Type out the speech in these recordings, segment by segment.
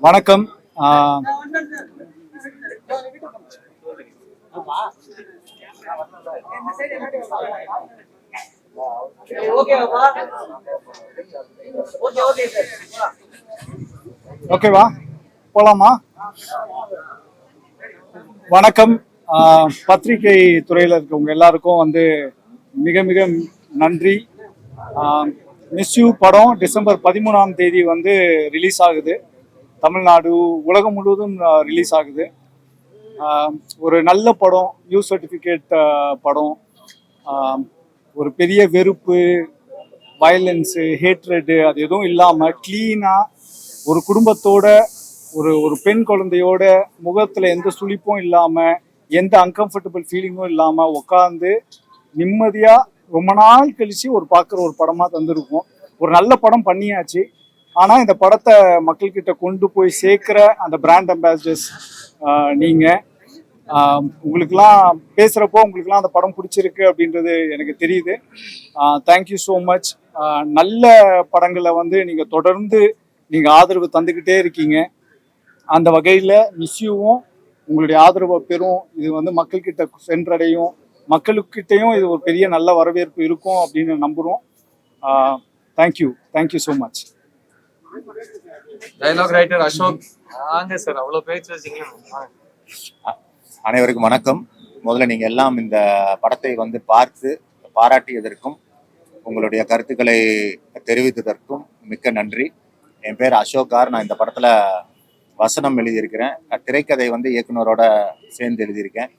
வணக்கம். ஓகேவா, போலாமா? வணக்கம். பத்திரிகை துறையில் இருக்கவங்க எல்லாருக்கும் மிக மிக நன்றி. மிஸ் யூ படம் டிசம்பர் 13 ரிலீஸ் ஆகுது. தமிழ்நாடு, உலகம் முழுவதும் ரிலீஸ் ஆகுது. ஒரு நல்ல படம், யூ சர்டிஃபிகேட் படம். ஒரு பெரிய வெறுப்பு, வயலன்ஸு, ஹேட்ரடு அது எதுவும் இல்லாமல் க்ளீனாக ஒரு குடும்பத்தோட ஒரு பெண் குழந்தையோட முகத்தில் எந்த சுளிப்பும் இல்லாமல், எந்த அன்கம்ஃபர்டபுள் ஃபீலிங்கும் இல்லாமல் உட்காந்து நிம்மதியாக ரொம்ப நாள் கழித்து பார்க்குற ஒரு படமாக தந்திருக்கும். ஒரு நல்ல படம் பண்ணியாச்சு. ஆனால் இந்த படத்தை மக்கள்கிட்ட கொண்டு போய் சேர்க்குற அந்த பிராண்ட் அம்பாசிடர்ஸ் நீங்கள். உங்களுக்கெல்லாம் பேசுகிறப்போ உங்களுக்கெல்லாம் அந்த படம் பிடிச்சிருக்கு அப்படின்றது எனக்கு தெரியுது. Thank you so much. நல்ல படங்களை நீங்கள் தொடர்ந்து ஆதரவு தந்துக்கிட்டே இருக்கீங்க. அந்த வகையில் மிஸ்யூவும் உங்களுடைய ஆதரவை பெறும். இது மக்கள்கிட்ட சென்றடையும். மக்களுக்கிட்டையும் இது ஒரு பெரிய நல்ல வரவேற்பு இருக்கும் அப்படின்னு நம்புகிறோம். Thank you so much. Dialogue writer Ashok. வாங்க சார், அவ்வளோ பேச்சு வச்சிங்க. அனைவருக்கும் வணக்கம். முதல்ல நீங்கள் எல்லாம் இந்த படத்தை பார்த்து பாராட்டியதற்கும் உங்களுடைய கருத்துக்களை தெரிவித்ததற்கும் மிக்க நன்றி. என் பேர் அசோகார். நான் இந்த படத்தில் வசனம் எழுதியிருக்கிறேன். திரைக்கதை இயக்குனரோட சேர்ந்து எழுதியிருக்கேன்.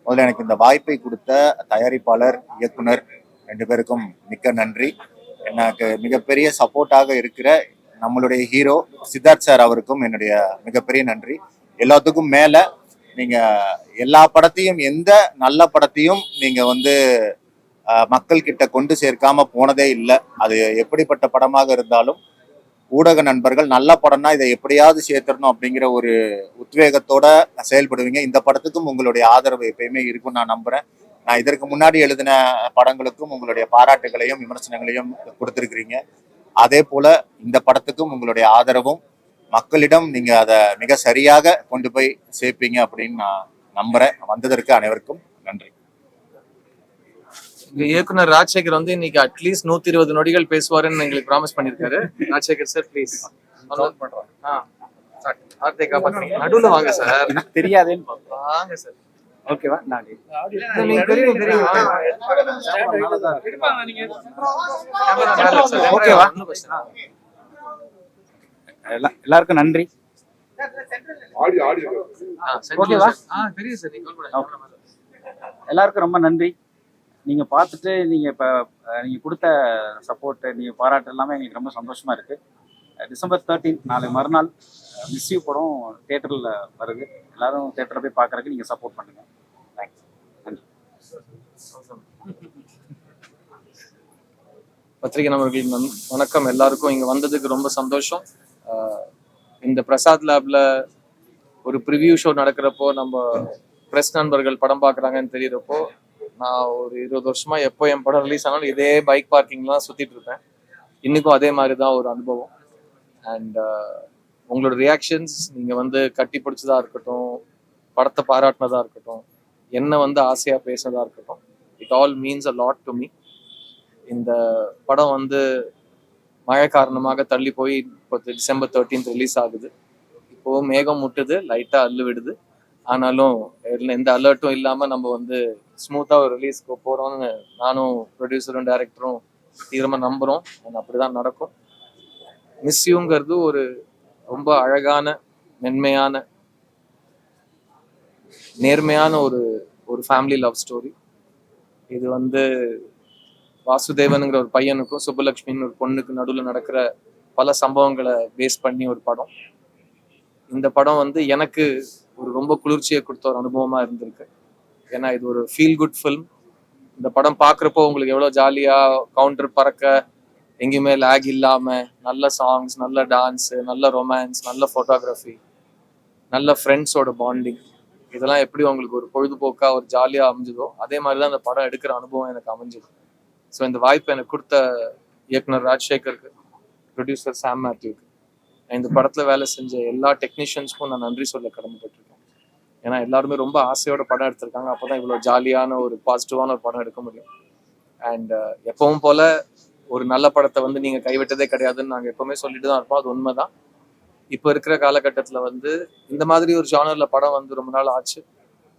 முதல்ல எனக்கு இந்த வாய்ப்பை கொடுத்த தயாரிப்பாளர், இயக்குனர் 2 பேருக்கும் மிக்க நன்றி. எனக்கு மிகப்பெரிய சப்போர்ட்டாக இருக்கிற நம்மளுடைய ஹீரோ சித்தார்த் சார் அவருக்கும் என்னுடைய மிகப்பெரிய நன்றி. எல்லாத்துக்கும் மேலே நீங்கள் எல்லா படத்தையும், எந்த நல்ல படத்தையும் நீங்கள் மக்கள் கிட்ட கொண்டு சேர்க்காம போனதே இல்லை. அது எப்படிப்பட்ட படமாக இருந்தாலும் ஊடக நண்பர்கள் நல்ல படம்னா இதை எப்படியாவது சேர்த்துடணும் அப்படிங்கிற ஒரு உத்வேகத்தோட செயல்படுவீங்க. இந்த படத்துக்கும் உங்களுடைய ஆதரவு எப்பயுமே இருக்கும்னு நான் நம்புறேன். நான் இதற்கு முன்னாடி எழுதின படங்களுக்கும் உங்களுடைய பாராட்டுகளையும் விமர்சனங்களையும் கொடுத்துருக்கிறீங்க. அதே போல இந்த படத்துக்கும் உங்களுடைய ஆதரவும் மக்களிடம் நீங்க அதை மிக சரியாக கொண்டு போய் சேர்ப்பீங்க அப்படின்னு நான் நம்புறேன். வந்ததற்கு அனைவருக்கும் நன்றி. இயக்குனர் ராஜசேகர் இன்னைக்கு அட்லீஸ்ட் 120 நொடிகள் பேசுவாருன்னு எங்களுக்கு ப்ராமிஸ் பண்ணிருக்காரு. Rajasekar sir please. நடுவுல வாங்க சார். தெரியாதேன்னு வாங்க சார். ஓகேவா? ஓகேவா? எல்லாருக்கும் நன்றி. எல்லாருக்கும் ரொம்ப நன்றி. நீங்க பார்த்துட்டு நீங்க கொடுத்த சப்போர்ட், நீங்க பாராட்டு எல்லாமே எங்களுக்கு ரொம்ப சந்தோஷமா இருக்கு. டிசம்பர் 13 நாளை மறுநாள் மிஸ் யூ படம் தியேட்டரில் வருது. எல்லாரும் தியேட்டரில் போய் பார்க்கறதுக்கு நீங்க சப்போர்ட் பண்ணுங்க. தேங்க்ஸ். நன்றி. பத்திரிகை நண்பர்கள் வணக்கம். எல்லாருக்கும் இங்க வந்ததுக்கு ரொம்ப சந்தோஷம். இந்த பிரசாத் லேப்ல ஒரு ப்ரிவியூ ஷோ நடக்கிறப்போ நம்ம ப்ரெஸ் நண்பர்கள் படம் பார்க்குறாங்கன்னு தெரியுறப்போ, நான் ஒரு 20 வருஷமா எப்போ என் படம் ரிலீஸ் ஆனாலும் இதே பைக் பார்க்கிங்லாம் சுற்றிட்டு இருப்பேன். இன்னைக்கும் அதே மாதிரி தான் ஒரு அனுபவம். அண்ட் உங்களோட ரியாக்ஷன்ஸ், நீங்கள் கட்டி பிடிச்சதா இருக்கட்டும், படத்தை பாராட்டினதா இருக்கட்டும், என்ன ஆசையாக பேசுனதா இருக்கட்டும், it all means a lot to me. இந்த படம் மழை காரணமாக தள்ளி போய் இப்போ டிசம்பர் 13 ரிலீஸ் ஆகுது. இப்போது மேகம் முட்டுது, லைட்டாக அள்ளு விடுது. ஆனாலும் எந்த அலர்ட்டும் இல்லாமல் நம்ம ஸ்மூத்தாக ஒரு ரிலீஸ்க்கு போகிறோம்னு நானும் ப்ரொடியூசரும் டைரக்டரும் தீவிரமாக நம்புகிறோம். அப்படி தான் நடக்கும். மிஸ் யூங்கிறது ஒரு ரொம்ப அழகான, மென்மையான, நேர்மையான ஒரு ஃபேமிலி லவ் ஸ்டோரி. இது வாசுதேவனுங்கிற ஒரு பையனுக்கும் சுப்புலட்சுமின்னு ஒரு பொண்ணுக்கு நடுவில் நடக்கிற பல சம்பவங்களை பேஸ் பண்ணி ஒரு படம். இந்த படம் எனக்கு ஒரு ரொம்ப குளிர்ச்சியை கொடுத்த ஒரு அனுபவமாக இருந்திருக்கு. ஏன்னா இது ஒரு ஃபீல் குட் ஃபில்ம். இந்த படம் பார்க்குறப்போ உங்களுக்கு எவ்வளோ ஜாலியாக கவுண்டர் பறக்க, எங்கேயுமே லேக் இல்லாமல், நல்ல சாங்ஸ், நல்ல டான்ஸு, நல்ல ரொமான்ஸ், நல்ல ஃபோட்டோகிராஃபி, நல்ல ஃப்ரெண்ட்ஸோட பாண்டிங், இதெல்லாம் எப்படி உங்களுக்கு ஒரு பொழுதுபோக்காக ஒரு ஜாலியாக அமைஞ்சுதோ அதே மாதிரி தான் இந்த படம் எடுக்கிற அனுபவம் எனக்கு அமைஞ்சுது. ஸோ இந்த வாய்ப்பு எனக்கு கொடுத்த இயக்குனர் ராஜசேகருக்கு, ப்ரொடியூசர் சாம் மேத்யூக்கு இந்த படத்துல வேலை செஞ்ச எல்லா டெக்னீஷியன்ஸ்க்கும் நான் நன்றி சொல்ல கடமைப்பட்டிருக்கேன். ஏன்னா எல்லாருமே ரொம்ப ஆசையோட படம் எடுத்திருக்காங்க. அப்போதான் இவ்வளவு ஜாலியான ஒரு பாசிட்டிவான ஒரு படம் எடுக்க முடியும். அண்ட் எப்பவும் போல ஒரு நல்ல படத்தை வந்து நீங்க கைவிட்டதே கிடையாதுன்னு நாங்க எப்பவுமே சொல்லிட்டு தான் இருப்போம். அது உண்மைதான். இப்போ இருக்கிற காலகட்டத்துல வந்து இந்த மாதிரி ஒரு ஜானர்ல படம் வந்து ரொம்ப நாள் ஆச்சு.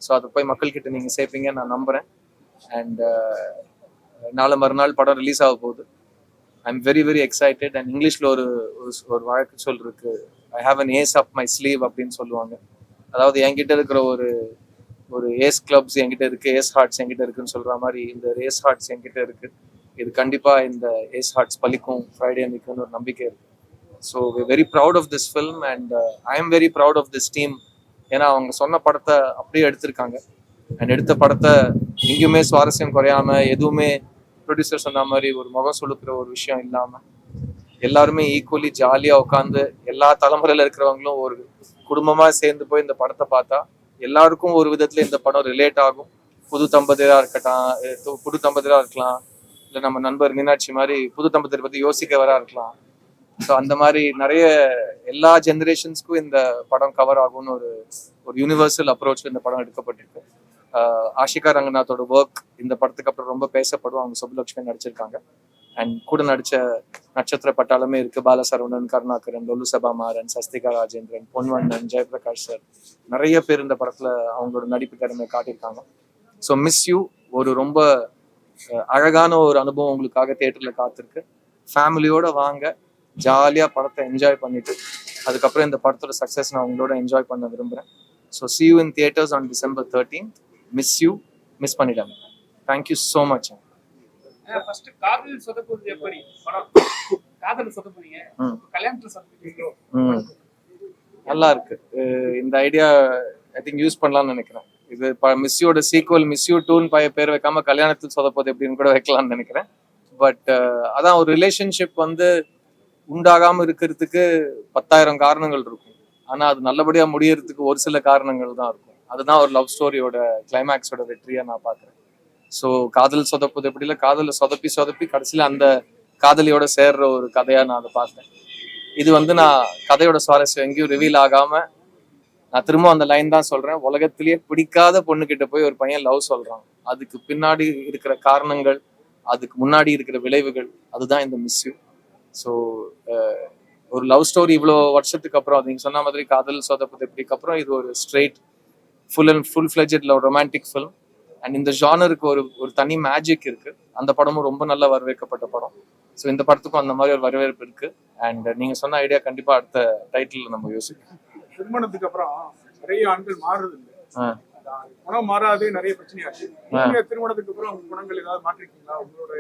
ஸோ அதை போய் மக்கள்கிட்ட நீங்க சேர்ப்பீங்கன்னு நான் நம்புறேன். அண்ட் நாளை மறுநாள் படம் ரிலீஸ் ஆக போகுது. I am very very excited. And இங்கிலீஷ்ல ஒரு ஒரு வழக்கு சொல் இருக்கு, I have an ace up my sleeve அப்படின்னு சொல்லுவாங்க. அதாவது என்கிட்ட இருக்கிற ஒரு ஒரு ஏஸ் கிளப்ஸ் என்கிட்ட இருக்கு, ஏஸ் ஹார்ட்ஸ் என்கிட்ட இருக்குன்னு சொல்ற மாதிரி இந்த ஏஸ் ஹார்ட்ஸ் என்கிட்ட இருக்கு. இது கண்டிப்பா இந்த ஏஸ் ஹார்ட்ஸ் பலிக்கும் ஃப்ரைடே அன்னைக்குன்னு ஒரு நம்பிக்கை இருக்கு. So very proud of this film and I am very proud of this team. ஏன்னா அவங்க சொன்ன படத்தை அப்படியே எடுத்திருக்காங்க. அண்ட் எடுத்த படத்தை எங்கேயுமே சுவாரஸ்யம் குறையாம, எதுவுமே ப்ரொடியூசர் சொன்ன மாதிரி ஒரு முகம் சுழுக்கிற ஒரு விஷயம் இல்லாம, எல்லாருமே ஈக்குவலி ஜாலியா உட்காந்து எல்லா தலைமுறையில இருக்கிறவங்களும் ஒரு குடும்பமா சேர்ந்து போய் இந்த படத்தை பார்த்தா எல்லாருக்கும் ஒரு விதத்துல இந்த படம் ரிலேட் ஆகும். புது தம்பதியரா இருக்கலாம், இல்ல நம்ம நண்பர் மீனாட்சி மாதிரி புது தம்பதியரை பத்தி யோசிக்கவரா இருக்கலாம். ஸோ அந்த மாதிரி நிறைய எல்லா ஜெனரேஷன்ஸ்க்கும் இந்த படம் கவர் ஆகும்னு ஒரு யூனிவர்சல் அப்ரோச்ல இந்த படம் எடுக்கப்பட்டிருக்கு. ஆஷிகா ரங்கநாத்தோட ஒர்க் இந்த படத்துக்கு அப்புறம் ரொம்ப பேசப்படும். அவங்க சுப்புலட்சுமி நடிச்சிருக்காங்க. அண்ட் கூட நடிச்ச நட்சத்திர பட்டாளமே இருக்கு. பாலசரவணன், கருணாகரன், லொல்லு சபா மாறன், சஸ்திகா ராஜேந்திரன், பொன்வண்ணன், ஜெயபிரகாஷ் சார், நிறைய பேர் இந்த படத்துல அவங்களோட நடிப்பு திறமை காட்டியிருக்காங்க. ஸோ மிஸ் யூ ஒரு ரொம்ப அழகான ஒரு அனுபவம் உங்களுக்காக தியேட்டர்ல காத்திருக்கு. ஃபேமிலியோட வாங்க, ஜாலியா படத்தை என்ஜாய் பண்ணிட்டு அதுக்கப்புறம் இந்த படத்தோட சக்சஸ் நான் உங்களோட என்ஜாய் பண்ண விரும்புறேன். So see you in theaters on December 13th. Miss you, miss பண்ணிடாங்க. Thank you so much. ஃபர்ஸ்ட் காதல் சொதப்புவது எப்படி படம்? காதல் சொதப்புறீங்க, கல்யாணத்துல சொதப்புறீங்களோ? நல்லா இருக்கு. இந்த ஐடியா ஐ திங்க் யூஸ் பண்ணலாம்னு நினைக்கிறேன். இது மிஸ்யூட சீக்வல் மிஸ் யூ 2 பேர் வைக்காம கல்யாணத்தில் சொதப்போது எப்படின்னு கூட வைக்கலாம்னு நினைக்கிறேன். பட் அதான் ஒரு ரிலேஷன்ஷிப் வந்து உண்டாகாம இருக்கிறதுக்கு 10,000 காரணங்கள் இருக்கும். ஆனா அது நல்லபடியா முடியறதுக்கு ஒரு சில காரணங்கள் தான் இருக்கும். அதுதான் ஒரு லவ் ஸ்டோரியோட கிளைமேக்ஸோட வெற்றியா நான் பாக்குறேன். ஸோ காதல் சொதப்புது எப்படி இல்லை, காதல சொதப்பி கடைசியில அந்த காதலியோட சேர்ற ஒரு கதையா நான் அதை பார்த்தேன். இது வந்து நான் கதையோட சுவாரஸ்யம் எங்கேயும் ரிவீல் ஆகாம நான் திரும்ப அந்த லைன் தான் சொல்றேன். உலகத்திலேயே பிடிக்காத பொண்ணு கிட்ட போய் ஒரு பையன் லவ் சொல்றான். அதுக்கு பின்னாடி இருக்கிற காரணங்கள், அதுக்கு முன்னாடி இருக்கிற விளைவுகள், அதுதான் இந்த மிஸ் யூ. ஸோ ஒரு லவ் ஸ்டோரி இவ்வளோ வருஷத்துக்கு அப்புறம், நீங்க சொன்ன மாதிரி காதல் சொதப்புது எப்படிக்கு அப்புறம் இது ஒரு straight full fledged romantic film. And இந்த ஜானருக்கு ஒரு தனி மேஜிக் இருக்கு. அந்த படமும் ரொம்ப நல்லா வரவேற்கப்பட்ட படம். ஸோ இந்த படத்துக்கும் அந்த மாதிரி ஒரு வரவேற்பு இருக்கு. அண்ட் நீங்க சொன்ன ஐடியா கண்டிப்பா அடுத்த டைட்டில் நம்ம யோசிக்கணும். திருமணத்துக்கு அப்புறம் நிறைய ஆண்கள் மாறுறது இல்லை, குணம் மாறாது, நிறைய பிரச்சனையாச்சு. திருமணத்துக்கு அப்புறம் உங்க குணங்கள் ஏதாவது மாற்றிருக்கீங்களா உங்களோட?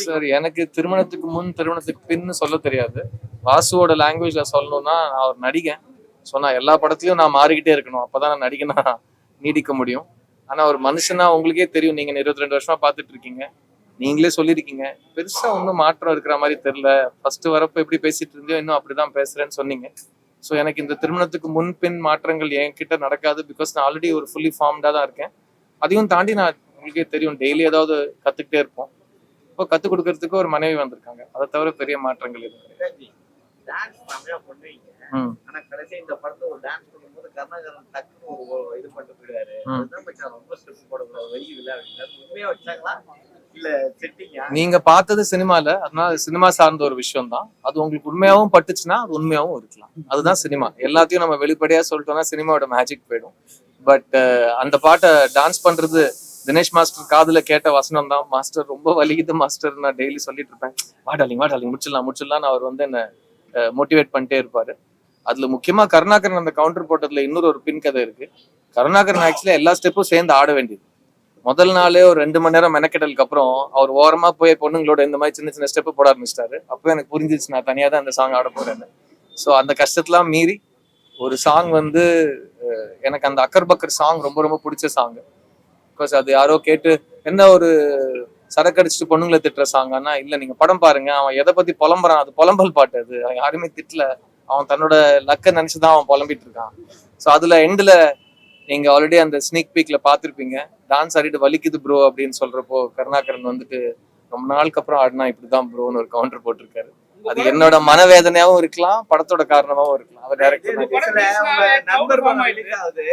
சார், எனக்கு திருமணத்துக்கு முன் திருமணத்துக்கு பின்னு சொல்ல தெரியாது. வாசுவோட லாங்குவேஜ்ல சொல்லணும்னா, நான் ஒரு நடிகன். ஸோ நான் எல்லா படத்துலயும் நான் மாறிக்கிட்டே இருக்கணும், அப்பதான் நான் நடிகனா நீடிக்க முடியும். ஆனா ஒரு மனுஷனா உங்களுக்கே தெரியும், நீங்க 22 வருஷமா பாத்துட்டு இருக்கீங்க, நீங்களே சொல்லியிருக்கீங்க, பெருசா ஒன்றும் மாற்றம் இருக்கிற மாதிரி தெரியல. ஃபர்ஸ்ட் வரப்ப எப்படி பேசிட்டு இருந்தியோ இன்னும் அப்படிதான் பேசுறேன்னு சொன்னீங்க. ஸோ எனக்கு இந்த திருமணத்துக்கு முன்பின் மாற்றங்கள் என்கிட்ட நடக்காது. பிகாஸ் நான் ஆல்ரெடி ஒரு ஃபுல்லி ஃபார்ம்டா தான் இருக்கேன். அதையும் தாண்டி நான் உங்களுக்கே தெரியும் டெய்லி ஏதாவது கத்துக்கிட்டே இருப்போம். இப்போ கத்துக் கொடுக்கறதுக்கு ஒரு மனைவி வந்திருக்காங்க. அதை தவிர பெரிய மாற்றங்கள் எதுவும் கிடையாது. ஆனா கடைசி இந்த படத்துல ஒரு டான்ஸ் பண்ணும்போது கருணாகரன் டக்குன்னு இது பண்ணிட்டு போயிடுவாரு. அதுதான் மச்சான் ரொம்ப ஸ்டெப் போடக்கூடாது வெயில்ல அப்படின்னு உண்மையா வச்சாங்களா இல்ல செட்டிங்கா? நீங்க பார்த்தது சினிமால, அதனால சினிமா சார்ந்த ஒரு விஷயம் தான். அது உங்களுக்கு உண்மையாவும் பட்டுச்சுன்னா அது உண்மையாவும் இருக்கலாம். அதுதான் சினிமா. எல்லாத்தையும் நம்ம வெளிப்படையா சொல்லிட்டோம்னா சினிமாவோட மேஜிக் போயிடும். பட் அந்த பாட்டை டான்ஸ் பண்றது தினேஷ் மாஸ்டர் காதுல கேட்ட வசனம் தான். மாஸ்டர் ரொம்ப வலிக்குது மாஸ்டர், நான் டெய்லி சொல்லிட்டு இருப்பேன், வாடாலிங் முடிச்சிடலாம் அவர் வந்து என்ன மோட்டிவேட் பண்ணிட்டே இருப்பாரு. அதுல முக்கியமா கருணாகரன் அந்த கவுண்டர் போட்டதுல இன்னொரு ஒரு பின் கதை இருக்கு. கருணாகரன் ஆக்சுவலி எல்லா ஸ்டெப்பும் சேர்ந்து ஆட வேண்டியது. முதல் நாளே ஒரு 2 மணி நேரம் மெனக்கெட்டலுக்கு அப்புறம் அவர் ஓரமா போய் பொண்ணுங்களோட இந்த மாதிரி சின்ன சின்ன ஸ்டெப் போட ஆரம்பிச்சிட்டாரு. அப்போ எனக்கு புரிஞ்சிச்சு நான் தனியா தான் அந்த சாங் ஆட போறேன்னு. ஸோ அந்த கஷ்டத்தெல்லாம் மீறி ஒரு சாங் வந்து எனக்கு அந்த அக்கர் பக்கர் சாங் ரொம்ப ரொம்ப பிடிச்ச சாங். பிகாஸ் அது யாரோ கேட்டு என்ன ஒரு சரக்கடிச்சிட்டு பொண்ணுங்களை திட்டுற சாங். ஆனா இல்ல, நீங்க படம் பாருங்க, அவன் எதை பத்தி புலம்புறான், அது புலம்பல் பாட்டு. அது யாருமே திட்டல, அவன் தன்னோட லக்க நினைச்சுதான் அவன் புலம்பிட்டு இருக்கான். ஸோ அதுல எண்ட்ல நீங்க ஆல்ரெடி அந்த ஸ்னீக் பீக்ல பாத்திருப்பீங்க, டான்ஸ் ஆடிட்டு வலிக்குது ப்ரோ அப்படின்னு சொல்றப்போ கருணாகரன் வந்துட்டு ரொம்ப நாளுக்கு அப்புறம் ஆடினா இப்படிதான் ப்ரோன்னு ஒரு கவுண்டர் போட்டிருக்காரு. அது என்னோட மனவேதனையாவும் இருக்கலாம், படத்தோட காரணமாவும் இருக்கலாம். அவர் டைரக்டர் உங்க நண்பர் படம் ரிலீஸ் ஆகுது,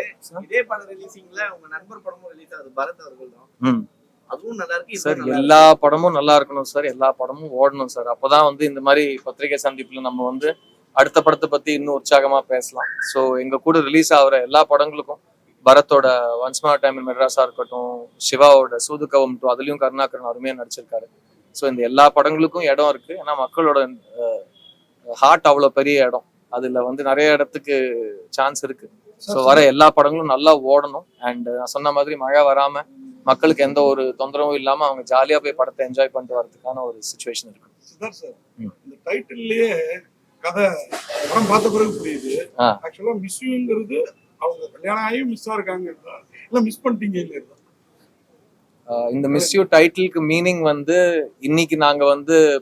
இதே படம் ரிலீசிங்ல உங்க நண்பர் படமும் ரிலீஸ் ஆகுது, பரத் அவர்கள் தான். அதுவும் நல்லா இருக்கு சார். எல்லா படமும் நல்லா இருக்கணும் சார், எல்லா படமும் ஓடணும் சார். அப்பதான் இந்த மாதிரி பத்திரிகை சந்திப்புல நம்ம அடுத்த படத்தை பத்தி இன்னும் உற்சாகமா பேசலாம். ஸோ எங்க கூட ரிலீஸ் ஆகுற எல்லா படங்களுக்கும், பரத்தோட ஒன்ஸ் மோர் டைம் இன் மெட்ராஸா இருக்கட்டும், சிவாவோட சூதுகவும் டூ, அதுலயும் கருணாகரன் அருமையா நடிச்சிருக்காரு. ஸோ இந்த எல்லா படங்களுக்கும் இடம் இருக்கு. ஏன்னா மக்களோட ஹார்ட் அவ்வளோ பெரிய இடம், அதுல நிறைய இடத்துக்கு சான்ஸ் இருக்கு. ஸோ வர எல்லா படங்களும் நல்லா ஓடணும். அண்ட் நான் சொன்ன மாதிரி மழை வராம மக்களுக்கு எந்த ஒரு தொந்தரவும் இல்லாம அவங்க ஜாலியா போய் படத்தை என்ஜாய் பண்ணிட்டு வரதுக்கான ஒரு சுச்சுவேஷன் இருக்கு. இந்த டைட்டில்லையே கதை படம் பார்த்த பிறகு புரியுது. ஆக்சுவலா மிஸ்யூங்கிறது அவங்க கல்யாணம் ஆகி மிஸ்ஸா இருக்காங்க, இல்ல மிஸ் பண்ணிட்டீங்க. இந்த மிஸ் யூ டைட்டிலுக்கு மீனிங் இன்னைக்கு நாங்க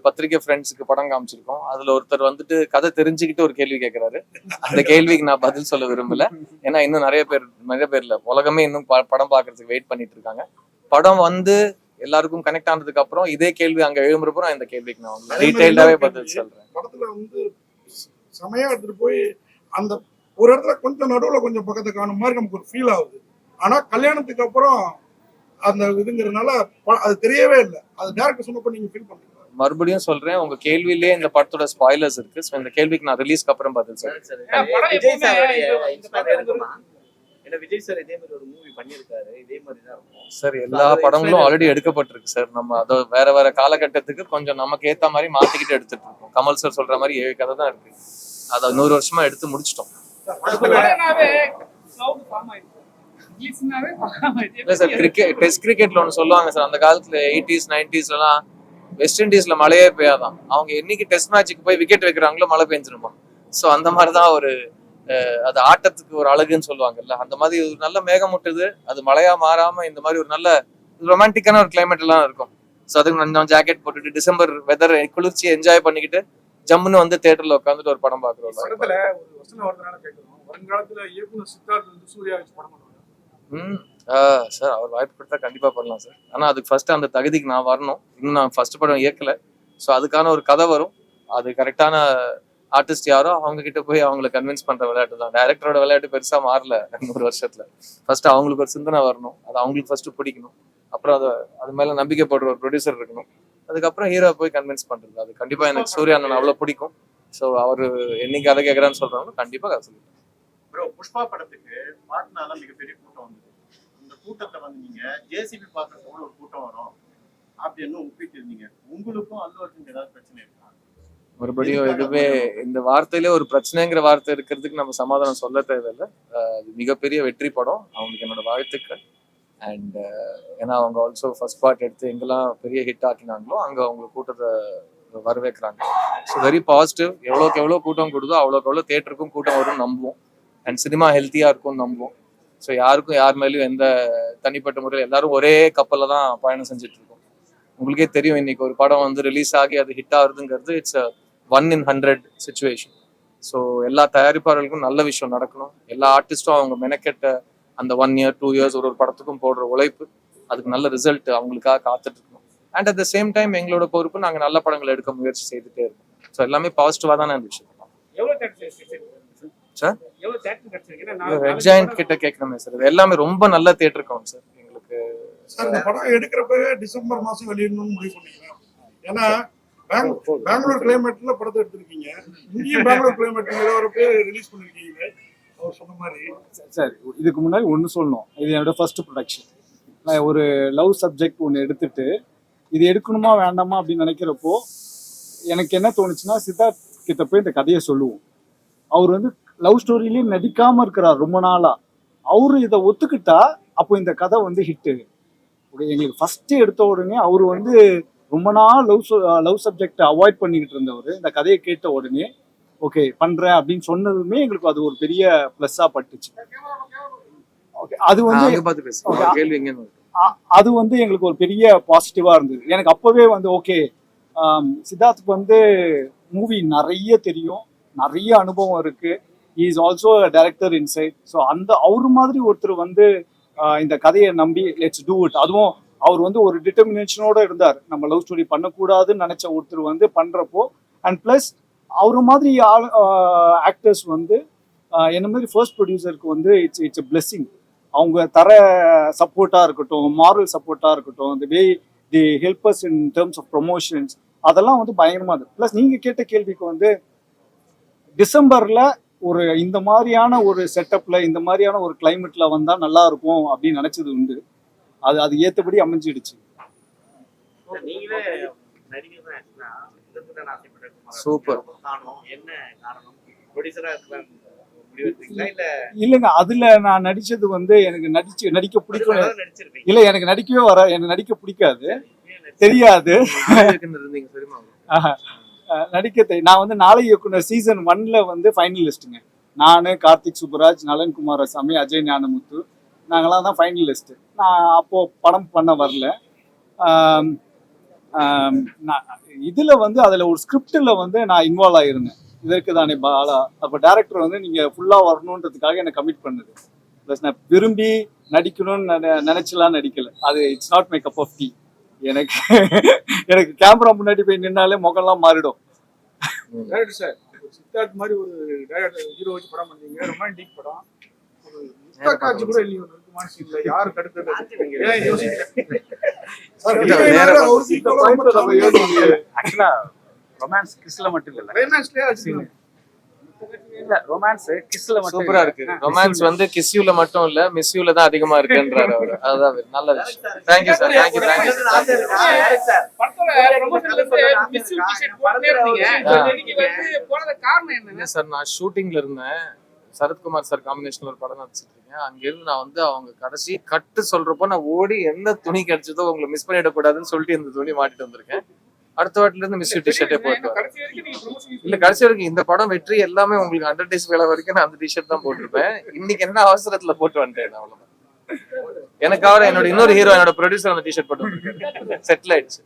பத்திரிகை ஃப்ரெண்ட்ஸுக்கு படம் காமிச்சிருக்கோம். அதுல ஒருத்தர் கதை தெரிஞ்சுக்கிட்டு ஒரு கேள்வி கேட்கிறாரு. அந்த கேள்விக்கு நான் பதில் சொல்ல விரும்பல. ஏன்னா இன்னும் நிறைய பேர் இல்ல, உலகமே இன்னும் படம் பாக்குறதுக்கு வெயிட் பண்ணிட்டு இருக்காங்க. படம் எல்லாருக்கும் கனெக்ட் ஆனதுக்கு அப்புறம் இதே கேள்வி அங்க எழும்புறப்போ இந்த கேள்விக்கு நான் டீடைல்டாவே பதில் சொல்றேன். படத்துல செமையா எடுத்துட்டு போய் அந்த ஒரு இடத்துல கொஞ்சம் நடுவுல கொஞ்சம் பக்கத்தை காணும் மாதிரி நமக்கு ஒரு ஃபீல் ஆகுது. ஆனா கல்யாணத்துக்கு அப்புறம் அந்த இதுங்கிறதுனால அது தெரியவே இல்லை. அது டைரக்டர் சொன்னப்ப நீங்க ஃபீல் பண்றீங்க. மறுபடியும் சொல்றேன், உங்க கேள்வியிலே இந்த படத்தோட ஸ்பாயிலர்ஸ் இருக்கு. ஸோ இந்த கேள்விக்கு நான் ரிலீஸ்க்கு அப்புறம் பதில் சொல்றேன். விஜய் சார் இதே மாதிரி ஒரு மூவி பண்ணிருக்காரு, இதே மாதிரி தான் இருக்கும் சார். எல்லா படங்களும் ஆல்ரெடி எடுக்கப்பட்டிருக்கு சார். நம்ம அதை வேற காலகட்டத்துக்கு கொஞ்சம் நமக்கு ஏத்த மாதிரி மாத்திக்கிட்டு எடுத்துட்டு இருக்கோம். கமல் சார் சொல்ற மாதிரி 7 கதை தான் இருக்கு. அதை 100 வருஷமா எடுத்து முடிச்சிட்டோம். இல்ல சார், டெஸ்ட் கிரிக்கெட்ல ஒண்ணு சொல்லுவாங்க சார். அந்த காலத்துல 80s 90s எல்லாம் வெஸ்ட் இண்டீஸ்ல மழையே பெய்யாதான். அவங்க என்னைக்கு டெஸ்ட் மேட்சுக்கு போய் விக்கெட் வைக்கிறாங்களோ மழை பெஞ்சிருமா. ஸோ அந்த மாதிரிதான் அது ஆட்டத்துக்கு ஒரு அழகுன்னு சொல்லுவாங்கல்ல, அந்த மாதிரி ஒரு நல்ல மேகம் முட்டுது, அது மழையா மாறாம இந்த மாதிரி ஒரு நல்ல ரொமான்டிக்கான ஒரு கிளைமேட் எல்லாம் இருக்கும். ஸோ அதுக்கு நான் ஜாக்கெட் போட்டுட்டு டிசம்பர் வெதர் குளிர்ச்சி என்ஜாய் பண்ணிக்கிட்டு ஜம்முன்னு தியேட்டர்ல உட்காந்துட்டு ஒரு படம் பாக்குறோம். படத்துல ஒரு வசனம் வரதுனால கேட்கிறோம், வருங்காலத்துல இயக்குனர் சித்தார்த் சூர்யா வச்சு படம் பண்ணுவாங்க. சார் அவர் வாய்ப்பு கொடுத்தா கண்டிப்பா பண்ணலாம் சார். ஆனா அதுக்கு ஃபர்ஸ்ட் அந்த தகுதிக்கு நான் வரணும். இன்னும் நான் ஃபர்ஸ்ட் படம் இயக்கல. ஸோ அதுக்கான ஒரு கதை வரும். அது கரெக்டான ஆர்டிஸ்ட் யாரோ அவங்க கிட்ட போய் அவங்களை கன்வின்ஸ் பண்ற விளையாட்டு தான். டைரக்டரோட விளையாட்டு பெருசா மாறல 100 வருஷத்துல. ஃபர்ஸ்ட் அவங்களுக்கு ஒரு சிந்தனை வரணும், அது அவங்களுக்கு ஃபர்ஸ்ட் பிடிக்கணும். அப்புறம் அது மேல நம்பிக்கை போடுற ஒரு ப்ரொடியூசர் இருக்கணும். அதுக்கப்புறம் ஹீரோ போய் கன்வின்ஸ் பண்றது. அது கண்டிப்பா எனக்கு சூர்யா அண்ணன் அவ்வளவு பிடிக்கும். ஸோ அவரு என்னைக்கு அதை கேட்கறான்னு சொல்றாங்க, கண்டிப்பா கதை சொல்லுவேன். ப்ரோ, புஷ்பா படத்துக்கு பாட்னால மிகப்பெரிய கூட்டம் வந்தது. இந்த கூட்டத்தை நீங்க ஜேசிபி பார்க்கறதுக்கு ஒரு கூட்டம் வரும் அப்படின்னு ஒப்பிட்டு இருந்தீங்க. உங்களுக்கும் அல்லு அர்ஜுனுக்கு ஏதாவது பிரச்சனை இருக்கா? மறுபடியும் எதுவுமே இந்த வார்த்தையிலே ஒரு பிரச்சனைங்கிற வார்த்தை இருக்கிறதுக்கு நம்ம சமாதானம் சொல்ல தேவையில்லை. அது மிகப்பெரிய வெற்றி படம். அவங்களுக்கு என்னோட வாழ்த்துக்கள். அண்ட் ஏன்னா அவங்க ஆல்சோ ஃபர்ஸ்ட் பார்ட் எடுத்து எங்கெல்லாம் பெரிய ஹிட் ஆக்கினாங்களோ அங்கே அவங்க கூட்டத்தை வரவேற்கிறாங்க. So very positive. எவ்வளோக்கு எவ்வளோ கூட்டம் கொடுதோ அவ்வளோக்கு எவ்வளோ தேட்டருக்கும் கூட்டம் வரும்னு நம்புவோம். அண்ட் சினிமா ஹெல்த்தியாக இருக்கும்னு நம்புவோம். ஸோ யாருக்கும் யார் மேலேயும் எந்த தனிப்பட்ட முறையில் எல்லாரும் ஒரே கப்பலில் தான் பயணம் செஞ்சுட்டு இருக்கோம். உங்களுக்கே தெரியும், இன்னைக்கு ஒரு படம் ரிலீஸ் ஆகி அது ஹிட் ஆகுதுங்கிறது இட்ஸ் 1 in 100 சிச்சுவேஷன். ஸோ எல்லா தயாரிப்பாளர்களுக்கும் நல்ல விஷயம் நடக்கணும். எல்லா ஆர்டிஸ்டும் அவங்க மெனக்கெட்ட அந்த 1 year 2 years ஒரு படத்துக்கும் போடுற உழைப்பு, அதுக்கு நல்ல ரிசல்ட் அவங்களுக்காக காத்துட்டு இருக்கணும். And at the same time எங்களோட பொறுப்பு நாங்கள் நல்ல படங்கள் எடுக்க முயற்சி செய்துட்டே இருக்கோம். ஸோ எல்லாமே பாசிட்டிவா தானே இருந்துச்சு. சார் ரெட் ஜாயிண்ட் கிட்ட கேட்கணுமே சார், இது எல்லாமே ரொம்ப நல்ல தியேட்டர் கவுண்ட் சார் எங்களுக்கு. இந்த படம் எடுக்கிறப்ப டிசம்பர் மாசம் வெளியிடணும்னு முடிவு பண்ணீங்க. ஏன்னா பெங்களூர் கிளைமேட்ல படத்தை எடுத்திருக்கீங்க, இங்கேயும் பெங்களூர் கிளைமேட் ஒரு பேர் ரிலீஸ் பண்ணிருக்கீங்க. அவர் சொன்ன மாதிரி சார் இதுக்கு முன்னாடி ஒன்று சொல்லணும், இது என்னோட ஃபர்ஸ்ட் ப்ரொடக்ஷன். நான் ஒரு லவ் சப்ஜெக்ட் ஒன்று எடுத்துட்டு இது எடுக்கணுமா வேண்டாமா அப்படின்னு நினைக்கிறப்போ எனக்கு என்ன தோணுச்சுன்னா, சித்தார்த் கிட்ட போய் இந்த கதையை சொல்லுவோம். அவர் லவ் ஸ்டோரியிலேயே நடிக்காம இருக்கிறார் ரொம்ப நாளா. அவரு இதை ஒத்துக்கிட்டா அப்போ இந்த கதை ஹிட்டு. எங்களுக்கு ஃபர்ஸ்ட் எடுத்த உடனே அவர் ரொம்ப நாள் லவ் சப்ஜெக்ட் அவாய்ட் பண்ணிக்கிட்டு இருந்தவர் இந்த கதையை கேட்ட உடனே ஓகே பண்றேன் அப்படின்னு சொன்னதுமே எங்களுக்கு அது ஒரு பெரிய பிளஸ்ஸா பட்டுச்சு. ஓகே, அது அது எங்களுக்கு ஒரு பெரிய பாசிட்டிவா இருந்தது. எனக்கு அப்பவே ஓகே, சித்தார்த்துக்கு மூவி நிறைய தெரியும், நிறைய அனுபவம் இருக்கு. he is also a director inside. So அவரு மாதிரி ஒருத்தர் இந்த கதையை நம்பி லெட்ஸ் டூ இட். அதுவும் அவர் ஒரு டிட்டர்மினேஷனோட இருந்தார். நம்ம லவ் ஸ்டோரி பண்ணக்கூடாதுன்னு நினைச்ச ஒருத்தர் பண்றப்போ அண்ட் ப்ளஸ் அவரு மாதிரி ஆக்டர்ஸ் வந்து என்ன மாதிரி ஃபர்ஸ்ட் ப்ரொடியூசருக்கு வந்து இட்ஸ் எ பிளெஸ்ஸிங். அவங்க தர சப்போர்ட்டாக இருக்கட்டும், மாரல் சப்போர்ட்டாக இருக்கட்டும், the way they help us in terms of promotions, அதெல்லாம் வந்து பயங்கரமாக இருக்குது. ப்ளஸ் நீங்கள் கேட்ட கேள்விக்கு வந்து டிசம்பரில் ஒரு இந்த மாதிரியான ஒரு செட்டப்பில் இந்த மாதிரியான ஒரு கிளைமேட்டில் வந்தால் நல்லா இருக்கும் அப்படின்னு நினச்சது உண்டு. அது ஏற்றபடி அமைஞ்சிடுச்சு. நீங்களே நடிகர் தான் ஆக்சுவலா இதுக்கு ஆசைப்பட்டிருக்கோம். சூப்பர். காரணம் என்ன காரணம்? ப்ரொடியூசரா இருக்கலாம் முடிவெடுத்தீங்களா இல்ல இல்லைங்க, அதில் நான் நடித்தது வந்து எனக்கு நடிக்க பிடிக்கும். நடிச்சிருக்கீங்க? இல்லை, எனக்கு நடிக்கவே எனக்கு நடிக்க பிடிக்காது, தெரியாது. இருந்தீங்க தெரியுமா? நான் வந்து நாளை இயக்குனர் சீசன் 1ல வந்து ஃபைனலிஸ்ட்டுங்க. நான், கார்த்திக் சுப்புராஜ், நலன் குமாரசாமி, அஜய் ஞானமுத்து, நாங்களாம் தான் ஃபைனலிஸ்ட்டு. நான் அப்போது படம் பண்ண வரல. இதில் வந்து அதில் ஒரு ஸ்கிரிப்டில் வந்து நான் இன்வால்வ் ஆகிருந்தேன். இதற்கு தானே பாலா அப்போ டேரக்டர் வந்து நீங்கள் ஃபுல்லாக வரணுன்றதுக்காக என்னை கமிட் பண்ணுது. ப்ளஸ் நான் விரும்பி நடிக்கணும்னு நினச்சலாம் நடிக்கலை. அது it's not my cup of tea. எனக்கு கேமரா முன்னாடி போய் நின்னாலே முகம்லாம் மாறிடும். டைரக்டர் சார், சித்தார்த் மாதிரி ஒரு டைரக்டர் ஹீரோ வச்சு படம் பண்ணீங்க, ரொமான்டிக் படம். ஒரு காட்சி கூட இல்லையோ இருக்குமான சீன்ல யாரு கடுத்தது? ஏன் யோசிக்கிறீங்க? ஆக்சுவலா ரொமான்ஸ் கிஸ்ல மட்டும் இல்ல, கிளைமேக்ஸ்லயே வச்சிருக்கீங்க. இல்ல ரொமான்ஸ் கிஸ்ல மட்டும் சூப்பரா இருக்கு. ரொமான்ஸ் வந்து கிஸ் யூல மட்டும் இல்ல, மிஸ் யூல தான் அதிகமா இருக்குன்றாரு அவரு. அதான் நல்ல விஷயம். Thank you sir, thank you thank you. இல்ல சார், நான் ஷூட்டிங்ல இருந்தேன். சரத்குமார் சார் காம்பினேஷன்ல ஒரு படம் நடிச்சிட்டு இருக்கேன். அங்கிருந்து நான் வந்து அவங்க கடைசி கட்டு சொல்றப்போ நான் ஓடி எந்த துணி கிடைச்சதோ உங்களை மிஸ் பண்ணிடக்கூடாதுன்னு சொல்லிட்டு இந்த துணி மாட்டிட்டு வந்திருக்கேன். அடுத்த வாட்டில இருந்து மிஸ் யூ டிஷர்ட்டே போட்டு இல்ல, கடைசி வரைக்கும் இந்த படம் வெற்றி எல்லாமே உங்களுக்கு அட்வர்டைஸ் வேலை வரைக்கும் நான் அந்த டிஷர்ட் தான் போட்டிருப்பேன். இன்னைக்கு என்ன அவசரத்துல போட்டு வந்துட்டேன், அவ்வளவுதான். எனக்காக என்னோட இன்னொரு ஹீரோ, என்னோட ப்ரொடியூசர் அந்த டிஷர்ட் போட்டு வந்திருக்காரு. செட்டில் ஆயிடுச்சு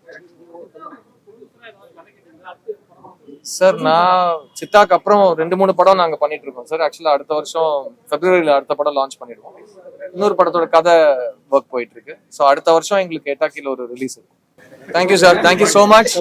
சார். நான் சித்தாக்கு அப்புறம் 2-3 படம் நாங்க பண்ணிட்டு இருக்கோம் சார். ஆக்சுவலா அடுத்த வருஷம் பிப்ரவரியில அடுத்த படம் லான்ச் பண்ணிடுவோம். இன்னொரு படத்தோட கதை ஒர்க் போயிட்டு இருக்கு. ஸோ அடுத்த வருஷம் எங்களுக்கு எட்டாக்கில ஒரு ரிலீஸ் இருக்கும். Thank you sir, thank you so much.